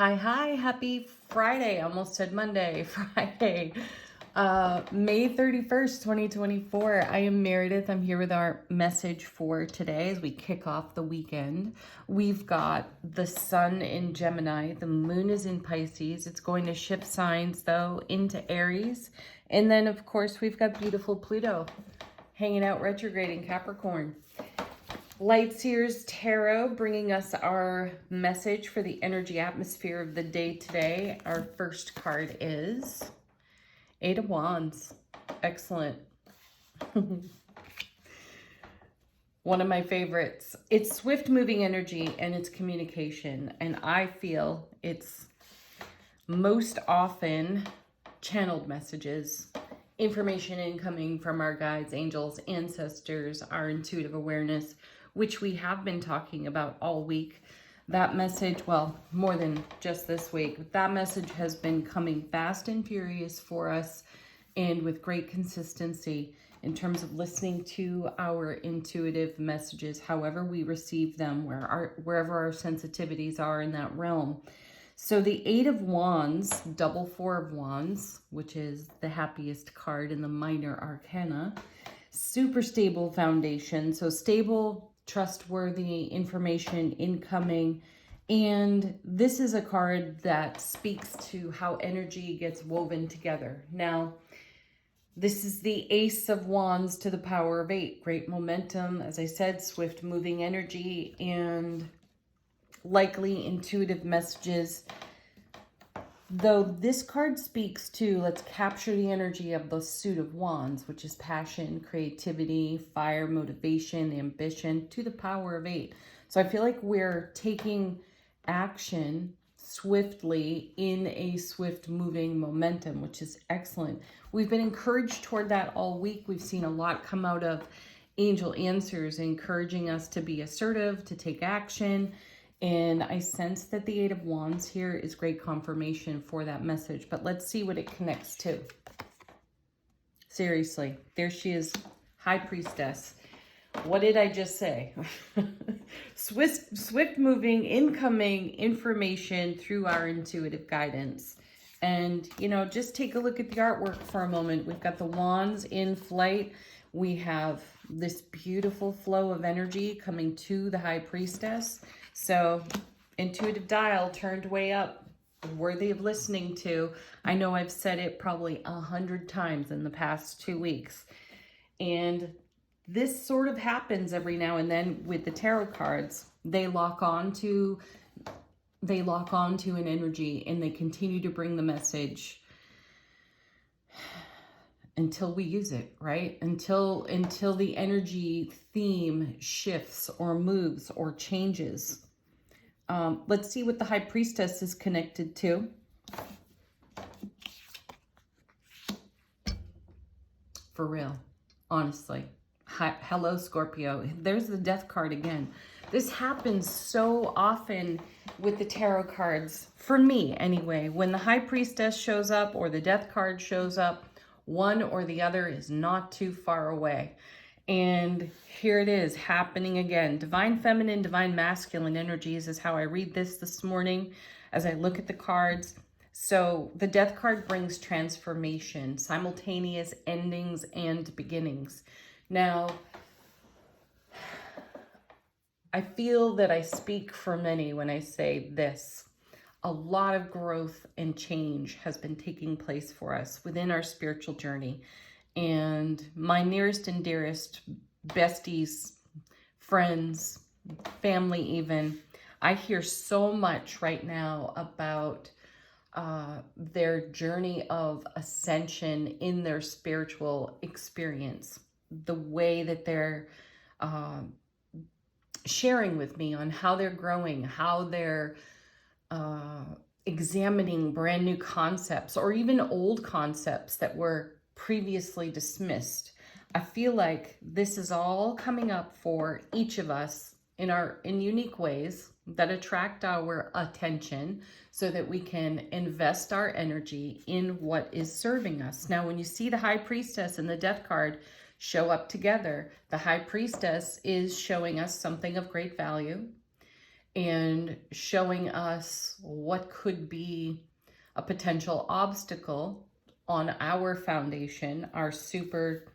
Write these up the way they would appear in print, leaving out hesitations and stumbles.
Hi, happy Friday. Almost said Monday, Friday. May 31st, 2024. I am Meredith. I'm here with our message for today as we kick off the weekend. We've got the sun in Gemini, the moon is in Pisces. It's going to shift signs though into Aries. And then of course we've got beautiful Pluto hanging out retrograde in Capricorn. Lightseers Tarot bringing us our message for the energy atmosphere of the day today. Our first card is Eight of Wands. Excellent. One of my favorites. It's swift moving energy and it's communication. And I feel it's most often channeled messages, information incoming from our guides, angels, ancestors, our intuitive awareness, which we have been talking about all week. That message, well, more than just this week, that message has been coming fast and furious for us and with great consistency in terms of listening to our intuitive messages, however we receive them, wherever our sensitivities are in that realm. So the Eight of Wands, double Four of Wands, which is the happiest card in the minor arcana, super stable foundation. So stable, trustworthy information incoming. And this is a card that speaks to how energy gets woven together. Now, this is the Ace of Wands to the power of 8. Great momentum, as I said, swift moving energy and likely intuitive messages. Though this card speaks to, let's capture the energy of the suit of wands, which is passion, creativity, fire, motivation, ambition, to the power of 8. So I feel like we're taking action swiftly in a swift moving momentum, which is excellent. We've been encouraged toward that all week. We've seen a lot come out of angel answers, encouraging us to be assertive, to take action. And I sense that the Eight of Wands here is great confirmation for that message. But let's see what it connects to. Seriously, there she is, High Priestess. What did I just say? Swift moving, incoming information through our intuitive guidance. And, you know, just take a look at the artwork for a moment. We've got the wands in flight. We have this beautiful flow of energy coming to the High Priestess. So intuitive dial turned way up, worthy of listening to. I know I've said it probably 100 times in the past 2 weeks. And this sort of happens every now and then with the tarot cards. They lock on to an energy and they continue to bring the message until we use it, right? Until the energy theme shifts or moves or changes. Let's see what the High Priestess is connected to. For real, honestly. Hello, Scorpio. There's the Death card again. This happens so often with the tarot cards, for me anyway. When the High Priestess shows up or the Death card shows up, one or the other is not too far away. And here it is happening again. Divine feminine, divine masculine energies is how I read this morning as I look at the cards. So the Death card brings transformation, simultaneous endings and beginnings. Now, I feel that I speak for many when I say this. A lot of growth and change has been taking place for us within our spiritual journey. And my nearest and dearest besties, friends, family even, I hear so much right now about their journey of ascension in their spiritual experience. The way that they're sharing with me on how they're growing, how they're examining brand new concepts or even old concepts that were previously dismissed. I feel like this is all coming up for each of us in unique ways that attract our attention so that we can invest our energy in what is serving us. Now, when you see the High Priestess and the Death card show up together, the High Priestess is showing us something of great value. and showing us what could be a potential obstacle on our foundation, our super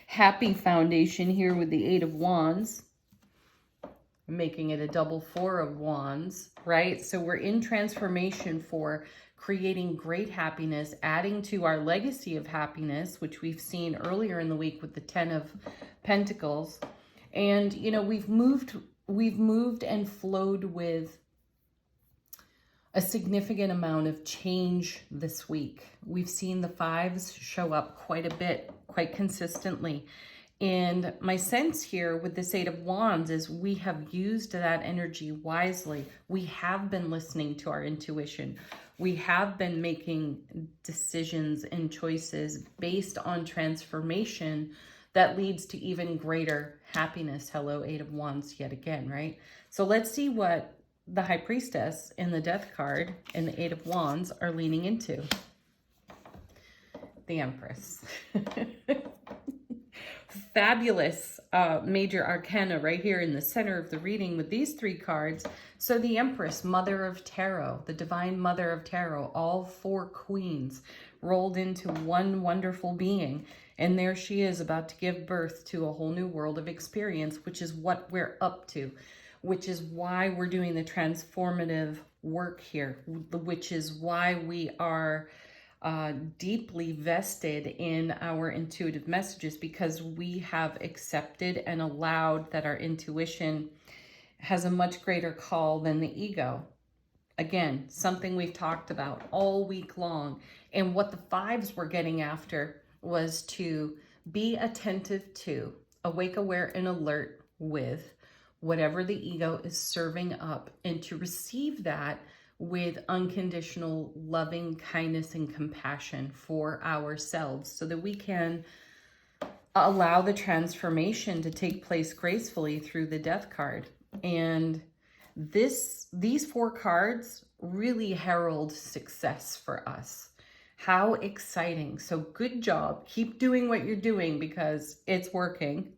happy foundation here with the Eight of Wands, making it a double Four of Wands, right? So we're in transformation for creating great happiness, adding to our legacy of happiness, which we've seen earlier in the week with the Ten of Pentacles. And, you know, we've moved and flowed with a significant amount of change this week. We've seen the fives show up quite a bit, quite consistently. And my sense here with this Eight of Wands is we have used that energy wisely. We have been listening to our intuition. We have been making decisions and choices based on transformation that leads to even greater happiness. Hello, Eight of Wands yet again, right? So let's see what the High Priestess and the Death card and the Eight of Wands are leaning into. The Empress. Fabulous major arcana right here in the center of the reading with these three cards. So the Empress, Mother of Tarot, the Divine Mother of Tarot, all four queens rolled into one wonderful being. And there she is about to give birth to a whole new world of experience, which is what we're up to, which is why we're doing the transformative work here, which is why we are deeply vested in our intuitive messages, because we have accepted and allowed that our intuition has a much greater call than the ego. Again, something we've talked about all week long. And what the fives were getting after was to be attentive to, awake, aware, and alert with whatever the ego is serving up, and to receive that with unconditional loving kindness and compassion for ourselves, so that we can allow the transformation to take place gracefully through the Death card. And these four cards really herald success for us. How exciting. So good job. Keep doing what you're doing because it's working.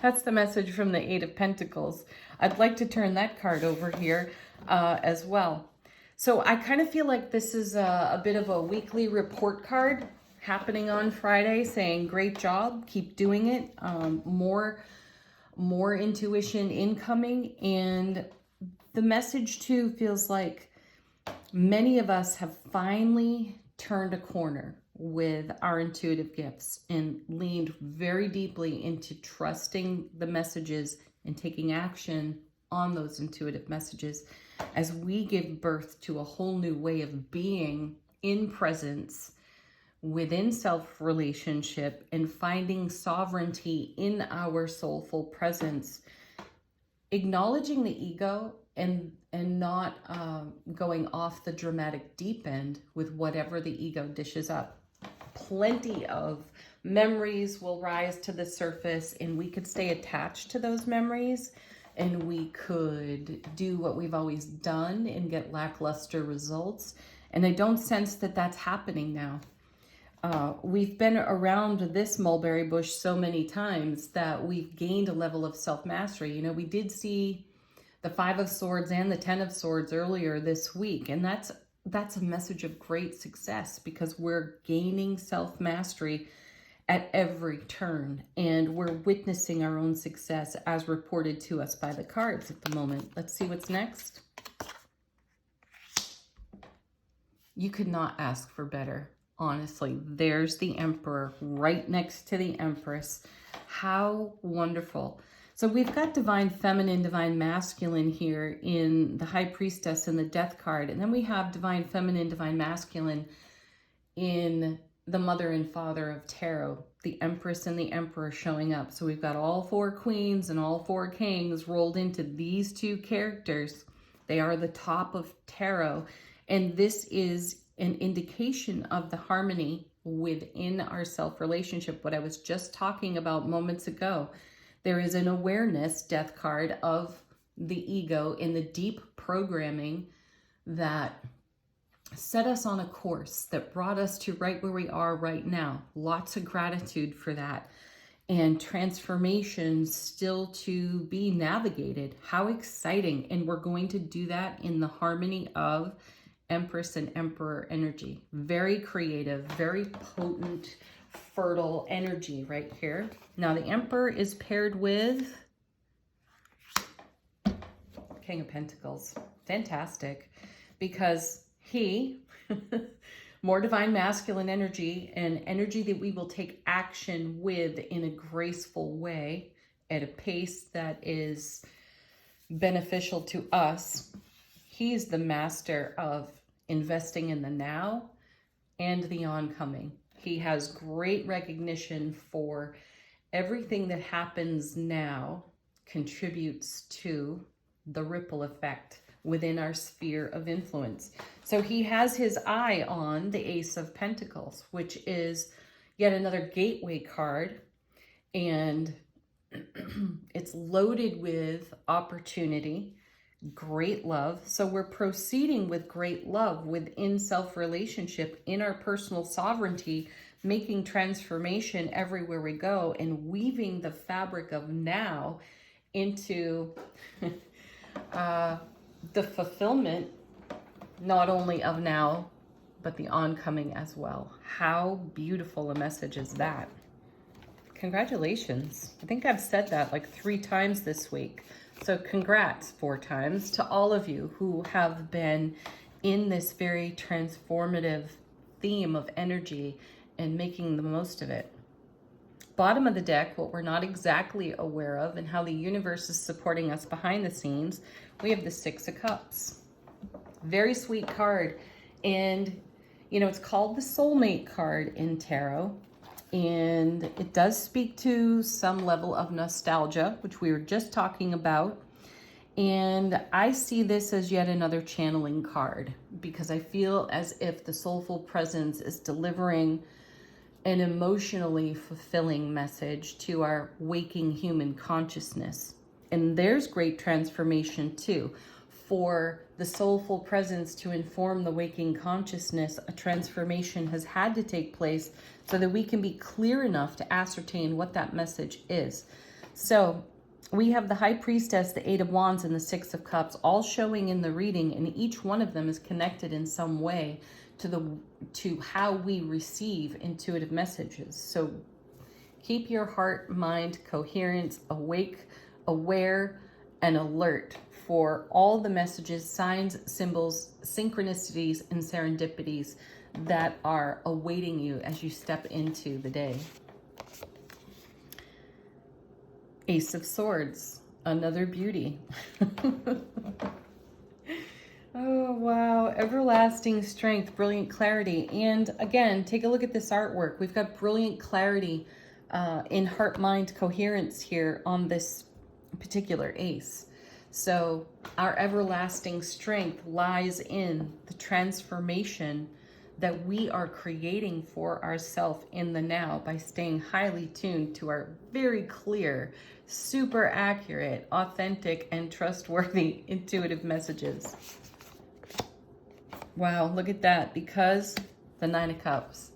That's the message from the Eight of Pentacles. I'd like to turn that card over here as well. So I kind of feel like this is a bit of a weekly report card happening on Friday, saying great job, keep doing it. More intuition incoming. And the message too feels like many of us have finally turned a corner with our intuitive gifts and leaned very deeply into trusting the messages and taking action on those intuitive messages as we give birth to a whole new way of being in presence within self-relationship and finding sovereignty in our soulful presence, acknowledging the ego and not going off the dramatic deep end with whatever the ego dishes up. Plenty of memories will rise to the surface, and we could stay attached to those memories, and we could do what we've always done and get lackluster results. And I don't sense that that's happening now. We've been around this mulberry bush so many times that we've gained a level of self-mastery. You know, we did see the Five of Swords and the Ten of Swords earlier this week, and that's a message of great success, because we're gaining self-mastery at every turn, and we're witnessing our own success as reported to us by the cards at the moment. Let's see what's next. You could not ask for better, honestly. There's the Emperor right next to the Empress. How wonderful. So we've got Divine Feminine, Divine Masculine here in the High Priestess and the Death card. And then we have Divine Feminine, Divine Masculine in the Mother and Father of Tarot, the Empress and the Emperor showing up. So we've got all four queens and all four kings rolled into these two characters. They are the top of tarot. And this is an indication of the harmony within our self-relationship, what I was just talking about moments ago. There is an awareness, Death card, of the ego in the deep programming that set us on a course that brought us to right where we are right now. Lots of gratitude for that. and transformations still to be navigated. How exciting. And we're going to do that in the harmony of Empress and Emperor energy. Very creative, very potent, fertile energy right here. Now the Emperor is paired with King of Pentacles. Fantastic. Because he, more divine masculine energy, and energy that we will take action with in a graceful way at a pace that is beneficial to us. He's the master of investing in the now and the oncoming. He has great recognition for everything that happens now contributes to the ripple effect within our sphere of influence. So he has his eye on the Ace of Pentacles, which is yet another gateway card. And it's loaded with opportunity, great love. So we're proceeding with great love within self-relationship, in our personal sovereignty, making transformation everywhere we go, and weaving the fabric of now into the fulfillment, not only of now, but the oncoming as well. How beautiful a message is that? Congratulations. I think I've said that like 3 times this week. So congrats 4 times to all of you who have been in this very transformative theme of energy and making the most of it. Bottom of the deck, what we're not exactly aware of and how the universe is supporting us behind the scenes, we have the 6 of Cups. Very sweet card. And, you know, it's called the soulmate card in tarot. And it does speak to some level of nostalgia, which we were just talking about. And I see this as yet another channeling card, because I feel as if the soulful presence is delivering an emotionally fulfilling message to our waking human consciousness. And there's great transformation too. For the soulful presence to inform the waking consciousness, a transformation has had to take place so that we can be clear enough to ascertain what that message is. So we have the High Priestess, the 8 of Wands, and the 6 of Cups all showing in the reading, and each one of them is connected in some way to how we receive intuitive messages. So keep your heart, mind, coherence, awake, aware, and alert for all the messages, signs, symbols, synchronicities, and serendipities that are awaiting you as you step into the day. Ace of Swords, another beauty. Oh, wow. Everlasting strength, brilliant clarity. And again, take a look at this artwork. We've got brilliant clarity in heart-mind coherence here on this particular ace. So our everlasting strength lies in the transformation that we are creating for ourselves in the now by staying highly tuned to our very clear, super accurate, authentic, and trustworthy intuitive messages. Wow, look at that. Because the 9 of Cups.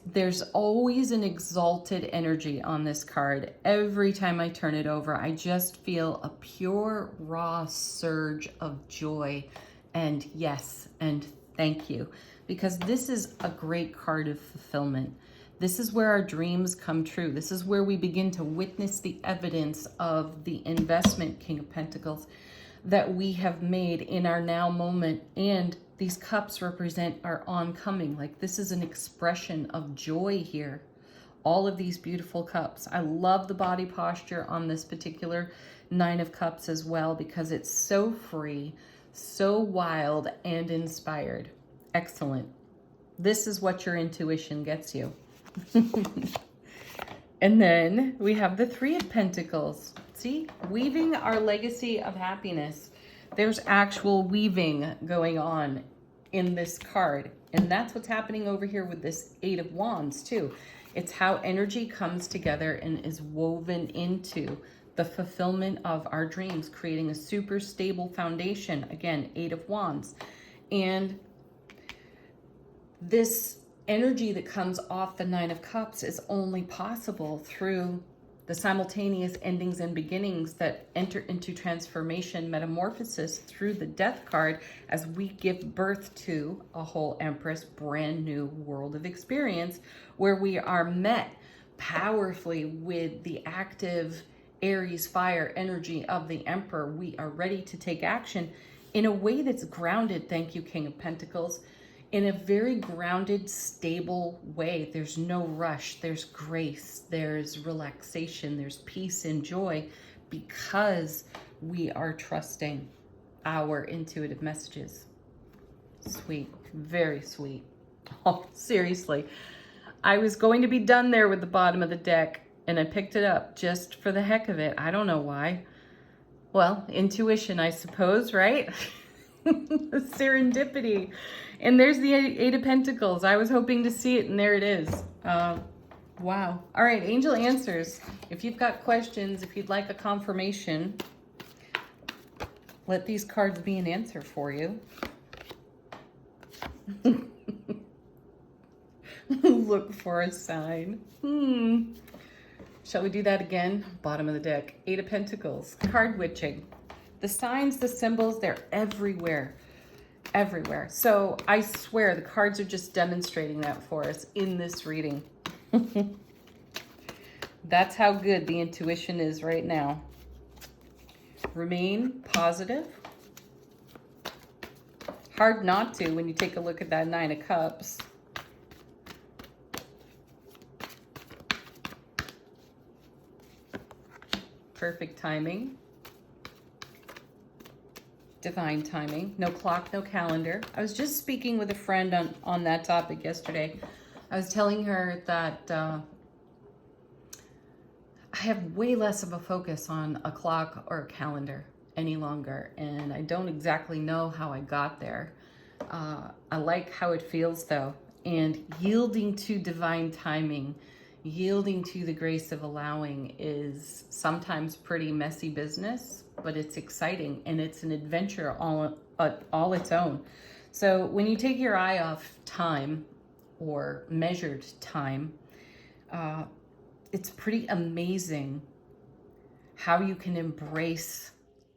There's always an exalted energy on this card. Every time I turn it over, I just feel a pure, raw surge of joy and yes, and thank you. Because this is a great card of fulfillment. This is where our dreams come true. This is where we begin to witness the evidence of the investment, King of Pentacles, that we have made in our now moment. And these cups represent our oncoming. Like, this is an expression of joy here. All of these beautiful cups. I love the body posture on this particular 9 of Cups as well, because it's so free, so wild, and inspired. Excellent. This is what your intuition gets you. And then we have the 3 of Pentacles. See, weaving our legacy of happiness. There's actual weaving going on in this card. And that's what's happening over here with this 8 of Wands too. It's how energy comes together and is woven into the fulfillment of our dreams, creating a super stable foundation. Again, 8 of Wands. And this energy that comes off the Nine of Cups is only possible through the simultaneous endings and beginnings that enter into transformation, metamorphosis through the Death card as we give birth to a whole Empress, brand new world of experience where we are met powerfully with the active Aries fire energy of the Emperor. We are ready to take action in a way that's grounded, thank you, King of Pentacles, in a very grounded, stable way. There's no rush, there's grace, there's relaxation, there's peace and joy because we are trusting our intuitive messages. Sweet, very sweet. Oh, seriously. I was going to be done there with the bottom of the deck and I picked it up just for the heck of it. I don't know why. Well, intuition, I suppose, right? Serendipity. And there's the Eight of Pentacles. I was hoping to see it, and there it is. Wow. All right, angel answers. If you've got questions, if you'd like a confirmation, let these cards be an answer for you. Look for a sign. Shall we do that again? Bottom of the deck. Eight of Pentacles. Card witching. The signs, the symbols, they're everywhere. Everywhere. So I swear the cards are just demonstrating that for us in this reading. That's how good the intuition is right now. Remain positive. Hard not to when you take a look at that Nine of Cups. Perfect timing. Divine timing. No clock, no calendar. I was just speaking with a friend on that topic yesterday. I was telling her that I have way less of a focus on a clock or a calendar any longer, and I don't exactly know how I got there. I like how it feels though, and yielding to divine timing, yielding to the grace of allowing is sometimes pretty messy business, but it's exciting and it's an adventure all its own. So when you take your eye off time or measured time, it's pretty amazing how you can embrace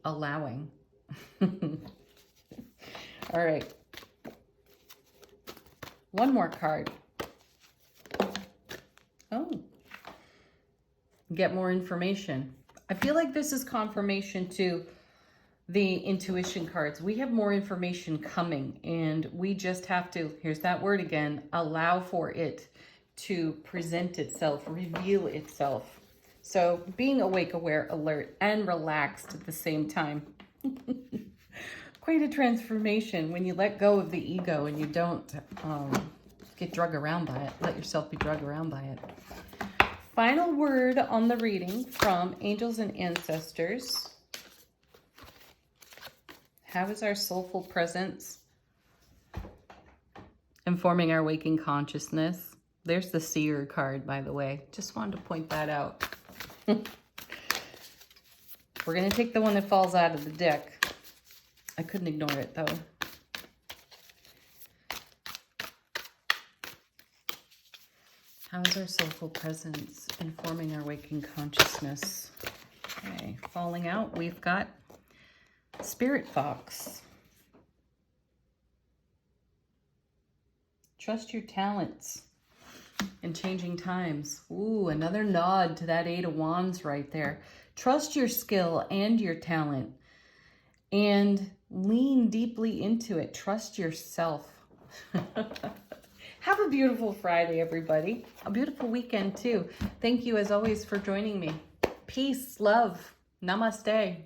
allowing. All right. One more card. Oh. Get more information. I feel like this is confirmation to the intuition cards. We have more information coming and we just have to, here's that word again, allow for it to present itself, reveal itself. So being awake, aware, alert, and relaxed at the same time. Quite a transformation when you let go of the ego and you don't get drugged around by it. Let yourself be drugged around by it. Final word on the reading from angels and ancestors. How is our soulful presence informing our waking consciousness? There's the seer card, by the way. Just wanted to point that out. We're going to take the one that falls out of the deck. I couldn't ignore it, though. How is our soulful presence informing our waking consciousness? Okay, falling out, we've got Spirit Fox. Trust your talents in changing times. Ooh, another nod to that Eight of Wands right there. Trust your skill and your talent and lean deeply into it. Trust yourself. Have a beautiful Friday, everybody. A beautiful weekend, too. Thank you, as always, for joining me. Peace, love. Namaste.